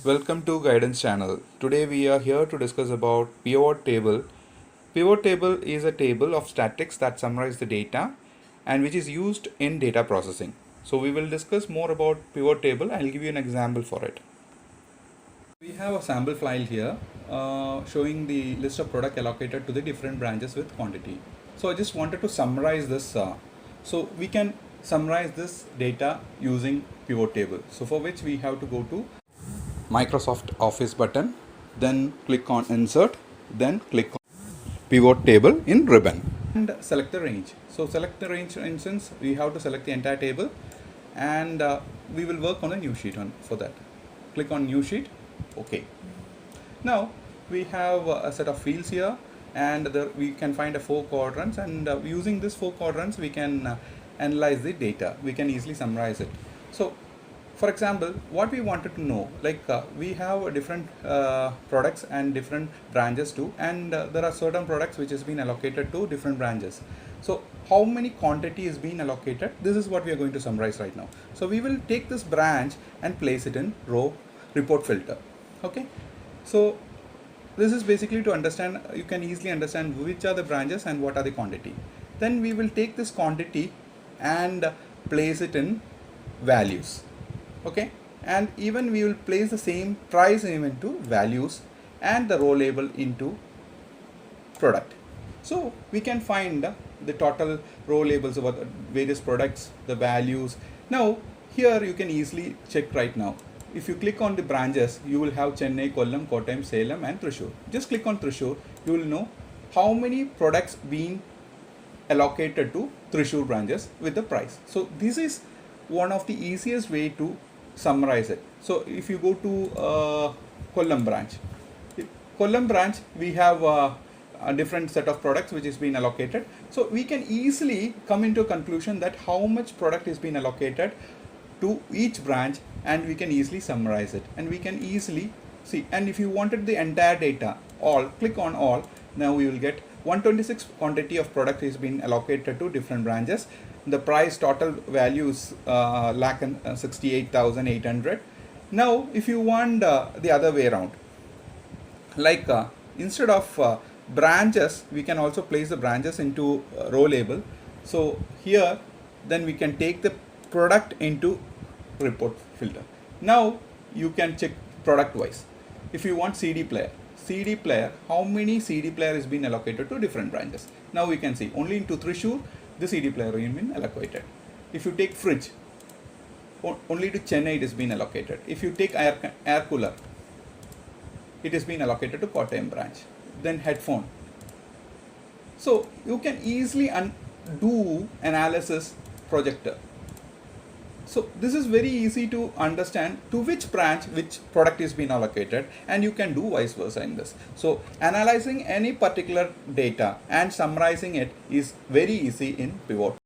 Welcome to Guidance Channel. Today we are here to discuss about pivot table. Pivot table is a table of statistics that summarize the data and which is used in data processing. So we will discuss more about pivot table. I'll give you an example for it. We have a sample file here showing the list of product allocated to the different branches with quantity. So I just wanted to summarize this. So we can summarize this data using pivot table. So for which we have to go to Microsoft Office button, then click on Insert, then click on Pivot Table in ribbon and select the range. So select the range. For instance, we have to select the entire table, and we will work on a new sheet for that. Click on New Sheet. Okay. Now we have a set of fields here, and we can find 4 quadrants, and using these 4 quadrants we can analyze the data. We can easily summarize it. So for example, what we wanted to know, like we have different products and different branches too, and there are certain products which has been allocated to different branches. So how many quantity is being allocated? This is what we are going to summarize right now. So we will take this branch and place it in row report filter. Okay, so this is basically to understand, you can easily understand which are the branches and what are the quantity. Then we will take this quantity and place it in values. Okay, and even we will place the same price even to values and the row label into product. So we can find the total row labels about the various products, the values. Now here you can easily check right now. If you click on the branches, you will have Chennai, Kollam, Kottayam, Salem and Thrissur. Just click on Thrissur, you will know how many products being allocated to Thrissur branches with the price. So this is one of the easiest way to summarize it. So if you go to Kollam branch, we have a different set of products which is being allocated. So we can easily come into a conclusion that how much product is being allocated to each branch, and we can easily summarize it, and we can easily see. And if you wanted the entire data, all, click on all. Now we will get 126 quantity of product is being allocated to different branches. The price total value is 1,68,800. Now if you want the other way around, like instead of branches, we can also place the branches into row label. So here then we can take the product into report filter. Now you can check product wise. If you want CD player, how many CD player is being allocated to different branches? Now we can see only into Thrissur the CD player has been allocated. If you take fridge, only to Chennai it has been allocated. If you take air cooler, it has been allocated to Kottayam branch. Then headphone. So you can easily do analysis projector. So this is very easy to understand to which branch which product is being allocated, and you can do vice versa in this. So analyzing any particular data and summarizing it is very easy in pivot.